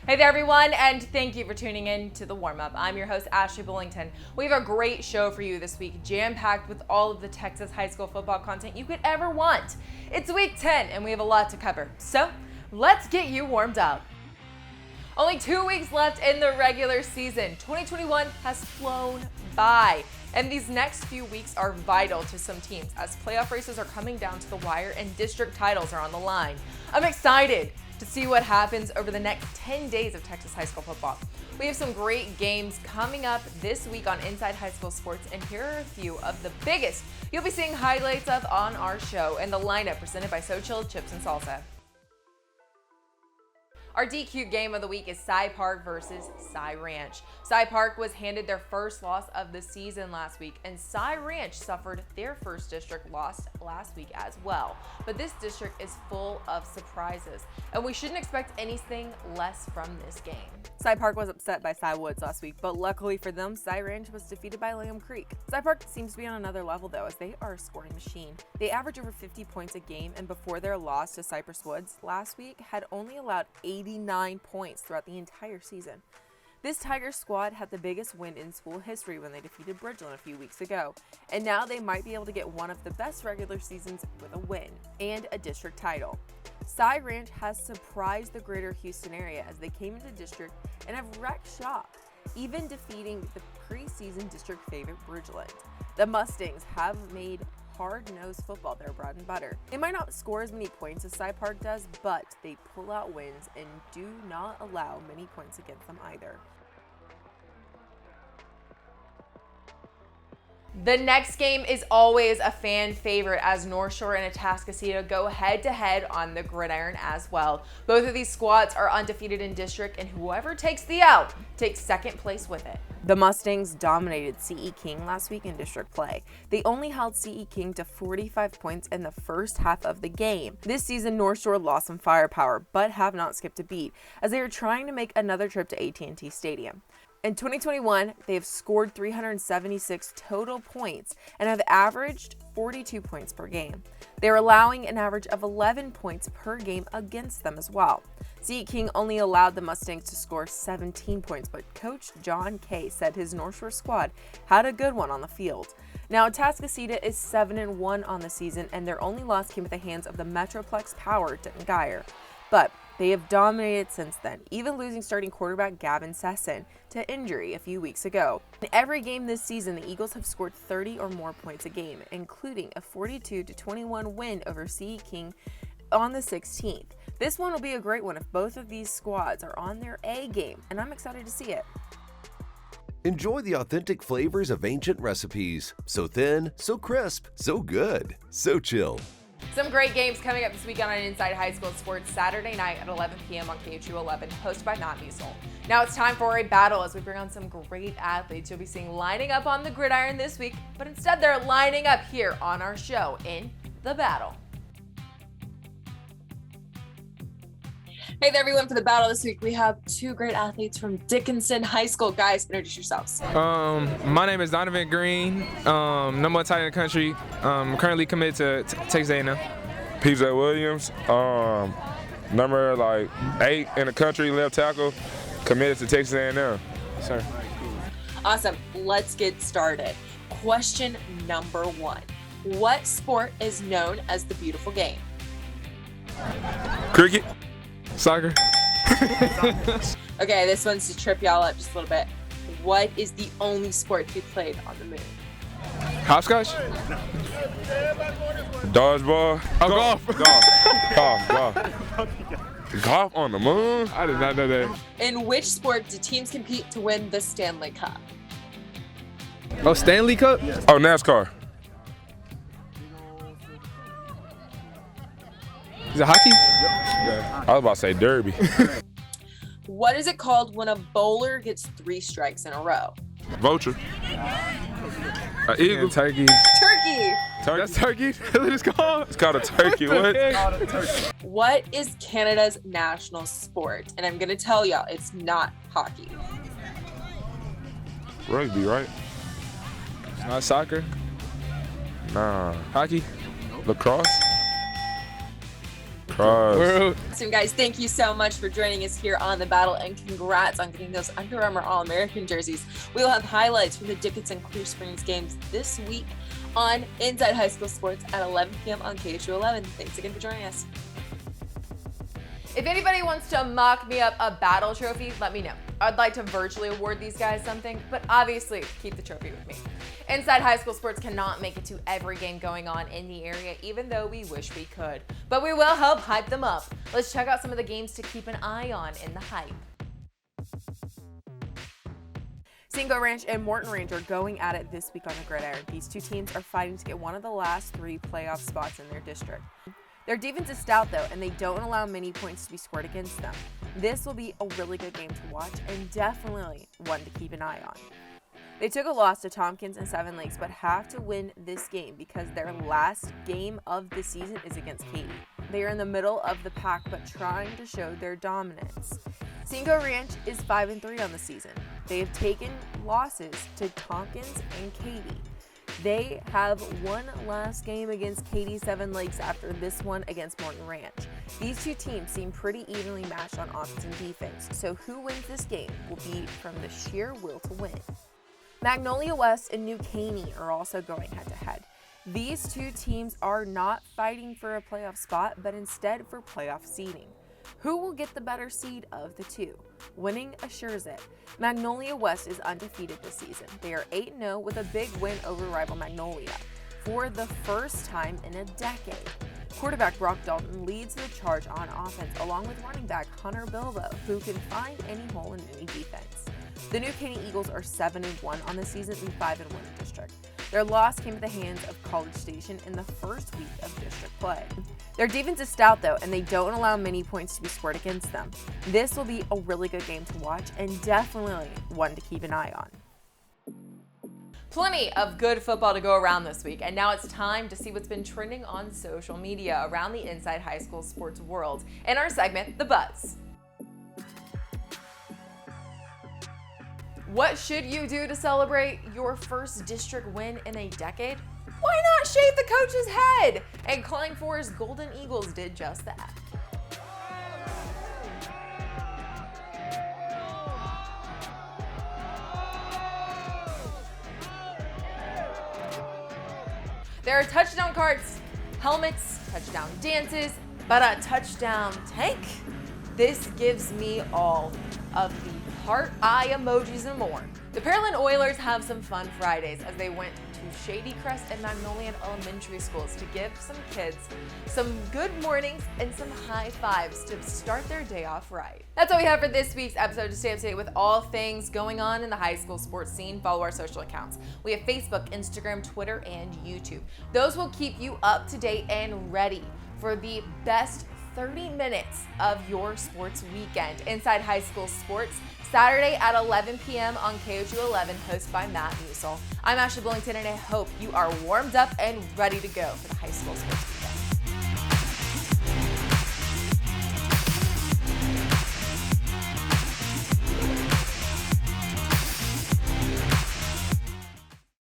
Hey there, everyone, and thank you for tuning in to the Warmup. I'm your host, Ashley Bullington. We have a great show for you this week, jam-packed with all of the Texas high school football content you could ever want. It's week 10, and we have a lot to cover. So, let's get you warmed up. Only 2 weeks left in the regular season. 2021 has flown by, and these next few weeks are vital to some teams as playoff races are coming down to the wire and district titles are on the line. I'm excited to see what happens over the next 10 days of Texas high school football. We have some great games coming up this week on Inside High School Sports, and here are a few of the biggest you'll be seeing highlights of on our show and the lineup presented by So Chilled Chips and Salsa. Our DQ game of the week is Cy Park versus Cy Ranch. Cy Park was handed their first loss of the season last week, and Cy Ranch suffered their first district loss last week as well. But this district is full of surprises, and we shouldn't expect anything less from this game. Cy Park was upset by Cy Woods last week, but luckily for them, Cy Ranch was defeated by Lamb Creek. Cy Park seems to be on another level though, as they are a scoring machine. They average over 50 points a game, and before their loss to Cypress Woods last week, had only allowed 89 points throughout the entire season. This Tiger squad had the biggest win in school history when they defeated Bridgeland a few weeks ago, and now they might be able to get one of the best regular seasons with a win and a district title. Cy Ranch has surprised the greater Houston area as they came into district and have wrecked shop, even defeating the preseason district favorite Bridgeland. The Mustangs have made hard-nosed football their bread and butter. They might not score as many points as Cy Park does, but they pull out wins and do not allow many points against them either. The next game is always a fan favorite as North Shore and Atascocita go head-to-head on the gridiron as well. Both of these squads are undefeated in district, and whoever takes the L takes second place with it. The Mustangs dominated C.E. King last week in district play. They only held C.E. King to 45 points in the first half of the game. This season, North Shore lost some firepower, but have not skipped a beat as they are trying to make another trip to AT&T Stadium. In 2021, they have scored 376 total points and have averaged 42 points per game. They're allowing an average of 11 points per game against them as well. C.E. King only allowed the Mustangs to score 17 points, but Coach John Kay said his North Shore squad had a good one on the field. Now, Atascocita is 7-1 on the season, and their only loss came at the hands of the Metroplex power Denton Geyer. But they have dominated since then, even losing starting quarterback Gavin Sesson to injury a few weeks ago. In every game this season, the Eagles have scored 30 or more points a game, including a 42-21 win over C.E. King on the 16th. This one will be a great one if both of these squads are on their A game, and I'm excited to see it. Enjoy the authentic flavors of ancient recipes. So thin, so crisp, so good, so chill. Some great games coming up this weekend on Inside High School Sports Saturday night at 11 p.m. on KHU 11, hosted by Matt Musil. Now it's time for a battle as we bring on some great athletes you'll be seeing lining up on the gridiron this week, but instead they're lining up here on our show in The Battle. Hey there, everyone. For the battle this week, we have two great athletes from Dickinson High School. Guys, introduce yourselves. My name is Donovan Green, number one tight end in the country. I'm currently committed to Texas A&M. PJ Williams, number 8 in the country, left tackle, committed to Texas A&M. Sir. Awesome. Let's get started. Question number 1. What sport is known as the beautiful game? Cricket. Soccer. Okay, this one's to trip y'all up just a little bit. What is the only sport to be played on the moon? Hopscotch? Dodgeball. Oh, golf. Golf. Golf on the moon? I did not know that. In which sport do teams compete to win the Stanley Cup? Oh, Stanley Cup? Oh, NASCAR. Is it hockey? I was about to say derby. What is it called when a bowler gets 3 strikes in a row? Vulture. Eagle. Turkey. Turkey! That's turkey? That's what it's called? It's called a turkey. What? What is Canada's national sport? And I'm going to tell y'all, it's not hockey. Rugby, right? It's not soccer. Nah. Hockey. Lacrosse? Cross. So guys, thank you so much for joining us here on The Battle, and congrats on getting those Under Armour All-American jerseys. We will have highlights from the Dickinson Clear Springs games this week on Inside High School Sports at 11 p.m. on KHU 11. Thanks again for joining us. If anybody wants to mock me up a battle trophy, let me know. I'd like to virtually award these guys something, but obviously keep the trophy with me. Inside High School Sports cannot make it to every game going on in the area, even though we wish we could. But we will help hype them up. Let's check out some of the games to keep an eye on in the hype. Cinco Ranch and Morton Ranch are going at it this week on the gridiron. These two teams are fighting to get one of the last 3 playoff spots in their district. Their defense is stout though, and they don't allow many points to be scored against them. This will be a really good game to watch and definitely one to keep an eye on. They took a loss to Tompkins and Seven Lakes, but have to win this game because their last game of the season is against Katy. They are in the middle of the pack, but trying to show their dominance. Cinco Ranch is 5-3 on the season. They have taken losses to Tompkins and Katy. They have one last game against Katy Seven Lakes after this one against Morton Ranch. These two teams seem pretty evenly matched on offense and defense, so who wins this game will be from the sheer will to win. Magnolia West and New Caney are also going head-to-head. These two teams are not fighting for a playoff spot, but instead for playoff seeding. Who will get the better seed of the two? Winning assures it. Magnolia West is undefeated this season. They are 8-0 with a big win over rival Magnolia for the first time in a decade. Quarterback Brock Dalton leads the charge on offense, along with running back Hunter Bilbo, who can find any hole in any defense. The New Caney Eagles are 7-1 on the season and 5-1 in district. Their loss came at the hands of College Station in the first week of district play. Their defense is stout though, and they don't allow many points to be scored against them. This will be a really good game to watch and definitely one to keep an eye on. Plenty of good football to go around this week, and now it's time to see what's been trending on social media around the Inside High School Sports world in our segment, The Buzz. What should you do to celebrate your first district win in a decade? Why not shave the coach's head? And Klein Forest Golden Eagles did just that. There are touchdown carts, helmets, touchdown dances, but a touchdown tank? This gives me all of the heart, eye emojis, and more. The Pearland Oilers have some fun Fridays as they went to Shady Crest and Magnolian Elementary Schools to give some kids some good mornings and some high fives to start their day off right. That's all we have for this week's episode. To stay up to date with all things going on in the high school sports scene, follow our social accounts. We have Facebook, Instagram, Twitter, and YouTube. Those will keep you up to date and ready for the best 30 minutes of your sports weekend. Inside High School Sports, Saturday at 11 p.m. on KHU 11, hosted by Matt Musil. I'm Ashley Billington, and I hope you are warmed up and ready to go for the high school sports.